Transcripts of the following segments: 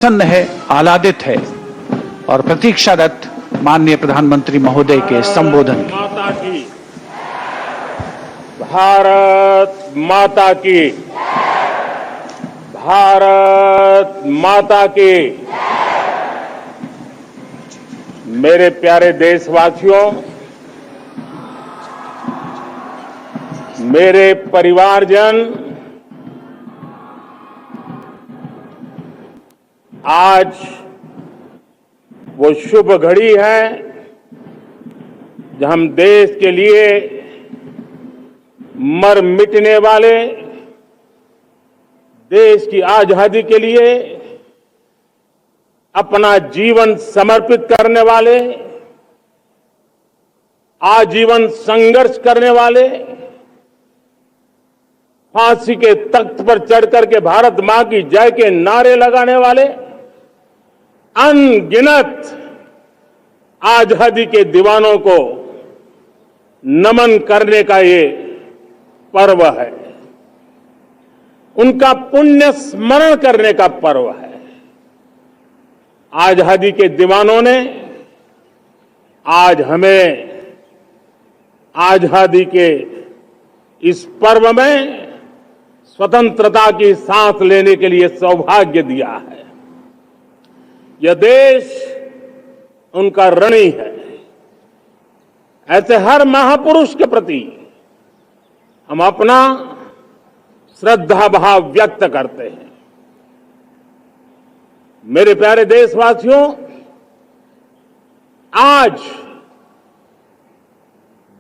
प्रसन्न है, आह्लादित है और प्रतीक्षारत माननीय प्रधानमंत्री महोदय के संबोधन की। माता की, भारत माता की, भारत माता की। मेरे प्यारे देशवासियों, मेरे परिवारजन, आज वो शुभ घड़ी है जब हम देश के लिए मर मिटने वाले, देश की आजादी के लिए अपना जीवन समर्पित करने वाले, आजीवन संघर्ष करने वाले, फांसी के तख्त पर चढ़कर के भारत मां की जय के नारे लगाने वाले अनगिनत आजादी के दीवानों को नमन करने का ये पर्व है, उनका पुण्य स्मरण करने का पर्व है। आजादी के दीवानों ने आज हमें आजादी के इस पर्व में स्वतंत्रता की सांस लेने के लिए सौभाग्य दिया है। यह देश उनका ऋणी है। ऐसे हर महापुरुष के प्रति हम अपना श्रद्धा भाव व्यक्त करते हैं। मेरे प्यारे देशवासियों, आज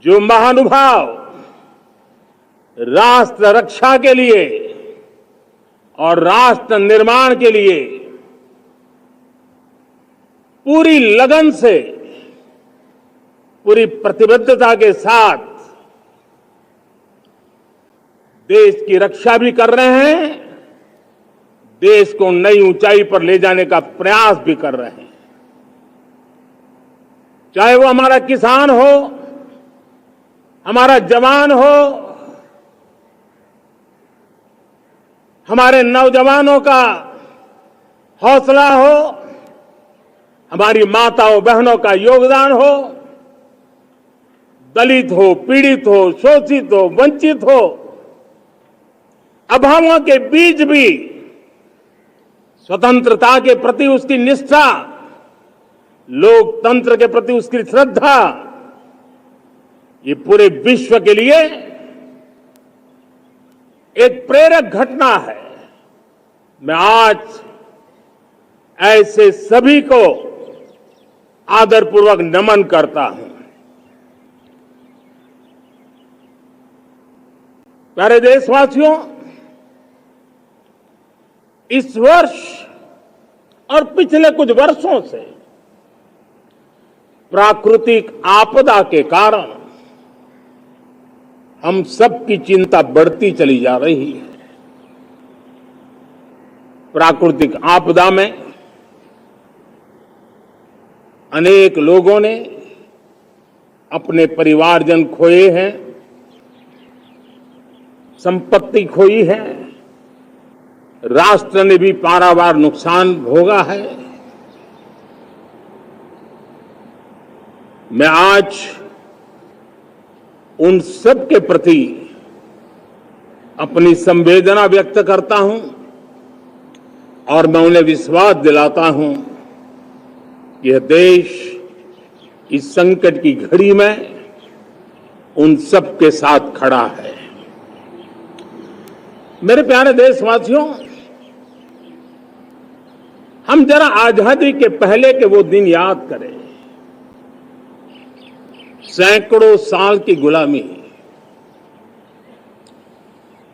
जो महानुभाव राष्ट्र रक्षा के लिए और राष्ट्र निर्माण के लिए पूरी लगन से, पूरी प्रतिबद्धता के साथ देश की रक्षा भी कर रहे हैं, देश को नई ऊंचाई पर ले जाने का प्रयास भी कर रहे हैं। चाहे वो हमारा किसान हो, हमारा जवान हो, हमारे नौजवानों का हौसला हो, हमारी माताओं बहनों का योगदान हो, दलित हो, पीड़ित हो, शोषित हो, वंचित हो, अभावों के बीच भी स्वतंत्रता के प्रति उसकी निष्ठा, लोकतंत्र के प्रति उसकी श्रद्धा, ये पूरे विश्व के लिए एक प्रेरक घटना है। मैं आज ऐसे सभी को आदरपूर्वक नमन करता हूं। प्यारे देशवासियों, इस वर्ष और पिछले कुछ वर्षों से प्राकृतिक आपदा के कारण हम सबकी चिंता बढ़ती चली जा रही है। प्राकृतिक आपदा में अनेक लोगों ने अपने परिवारजन खोए हैं, संपत्ति खोई है, राष्ट्र ने भी पारावार नुकसान भोगा है। मैं आज उन सब के प्रति अपनी संवेदना व्यक्त करता हूं और मैं उन्हें विश्वास दिलाता हूं कि यह देश इस संकट की घड़ी में उन सब के साथ खड़ा है। मेरे प्यारे देशवासियों, हम जरा आजादी के पहले के वो दिन याद करें। सैकड़ों साल की गुलामी,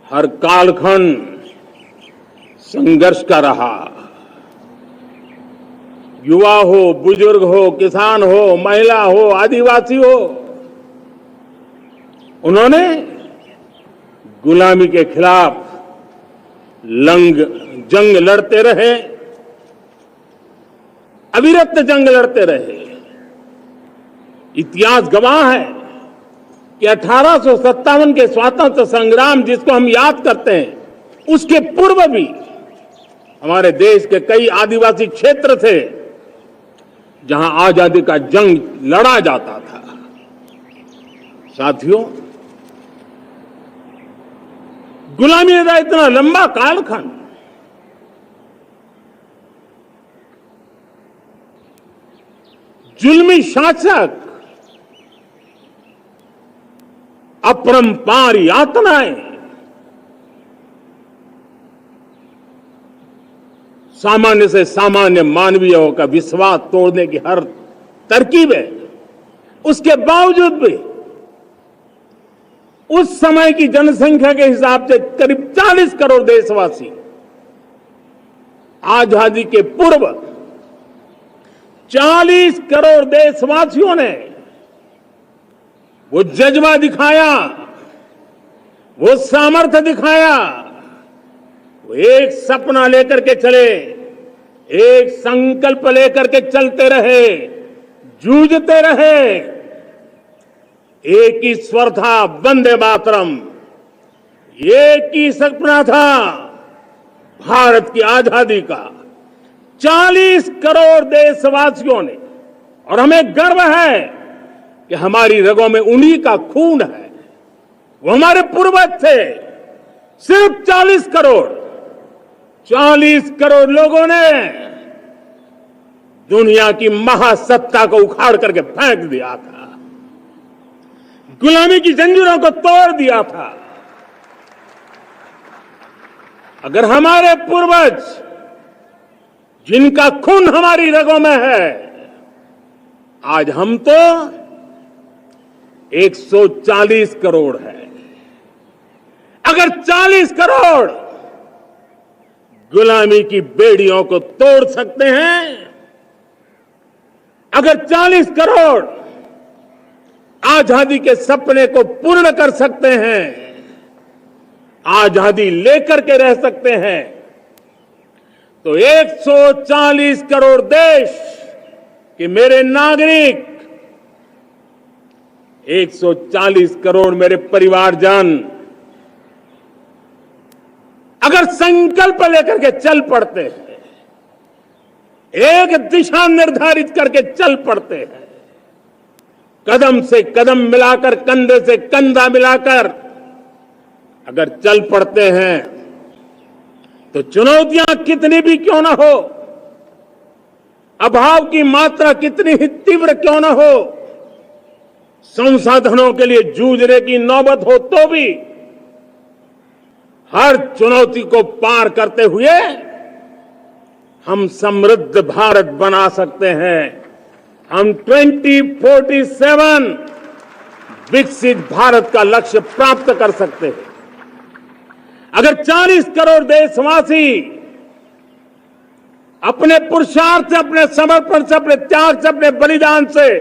हर कालखंड संघर्ष का रहा। युवा हो, बुजुर्ग हो, किसान हो, महिला हो, आदिवासी हो, उन्होंने गुलामी के खिलाफ जंग लड़ते रहे, अविरत जंग लड़ते रहे। इतिहास गवाह है कि 1857 के स्वतंत्रता संग्राम जिसको हम याद करते हैं, उसके पूर्व भी हमारे देश के कई आदिवासी क्षेत्र थे जहां आजादी का जंग लड़ा जाता था। साथियों, गुलामी का इतना लंबा कालखंड जुल्मी शासक, अपरंपार यातनाएं, सामान्य से सामान्य मानवीयों का विश्वास तोड़ने की हर तरकीबें, उसके बावजूद भी उस समय की जनसंख्या के हिसाब से करीब 40 करोड़ देशवासी आजादी के पूर्व 40 करोड़ देशवासियों ने वो जज्बा दिखाया, वो सामर्थ्य दिखाया, वो एक सपना लेकर के चले, एक संकल्प लेकर के चलते रहे, जूझते रहे। एक ही स्वर था, वंदे मातरम। एक ही सपना था, भारत की आजादी का। 40 करोड़ देशवासियों ने, और हमें गर्व है कि हमारी रगों में उन्हीं का खून है। वो हमारे पूर्वज थे। सिर्फ 40 करोड़ लोगों ने दुनिया की महासत्ता को उखाड़ करके फेंक दिया था, गुलामी की जंजीरों को तोड़ दिया था। अगर हमारे पूर्वज, जिनका खून हमारी रगों में है, आज हम तो 140 करोड़ है। अगर 40 करोड़ गुलामी की बेड़ियों को तोड़ सकते हैं, अगर 40 करोड़ आजादी के सपने को पूर्ण कर सकते हैं, आजादी लेकर के रह सकते हैं, तो 140 करोड़ देश के मेरे नागरिक, 140 करोड़ मेरे परिवारजन अगर संकल्प लेकर के चल पड़ते हैं, एक दिशा निर्धारित करके चल पड़ते हैं, कदम से कदम मिलाकर, कंधे से कंधा मिलाकर अगर चल पड़ते हैं, तो चुनौतियां कितनी भी क्यों ना हो, अभाव की मात्रा कितनी ही तीव्र क्यों ना हो, संसाधनों के लिए जूझने की नौबत हो, तो भी हर चुनौती को पार करते हुए हम समृद्ध भारत बना सकते हैं। हम 2047 विकसित भारत का लक्ष्य प्राप्त कर सकते हैं। अगर 40 करोड़ देशवासी अपने पुरुषार्थ से, अपने समर्पण से, अपने त्याग से, अपने बलिदान से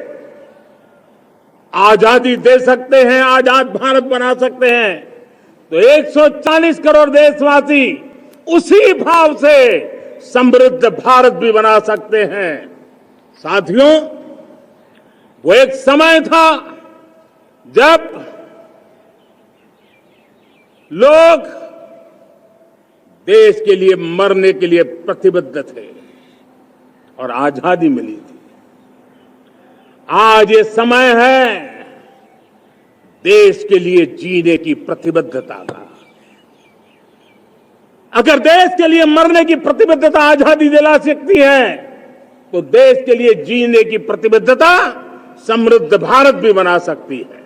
आजादी दे सकते हैं, आजाद भारत बना सकते हैं, तो 140 करोड़ देशवासी उसी भाव से समृद्ध भारत भी बना सकते हैं। साथियों, वो एक समय था जब लोग देश के लिए मरने के लिए प्रतिबद्ध थे और आजादी मिली थी। आज ये समय है देश के लिए जीने की प्रतिबद्धता का। अगर देश के लिए मरने की प्रतिबद्धता आजादी दिला सकती है, तो देश के लिए जीने की प्रतिबद्धता समृद्ध भारत भी बना सकती है।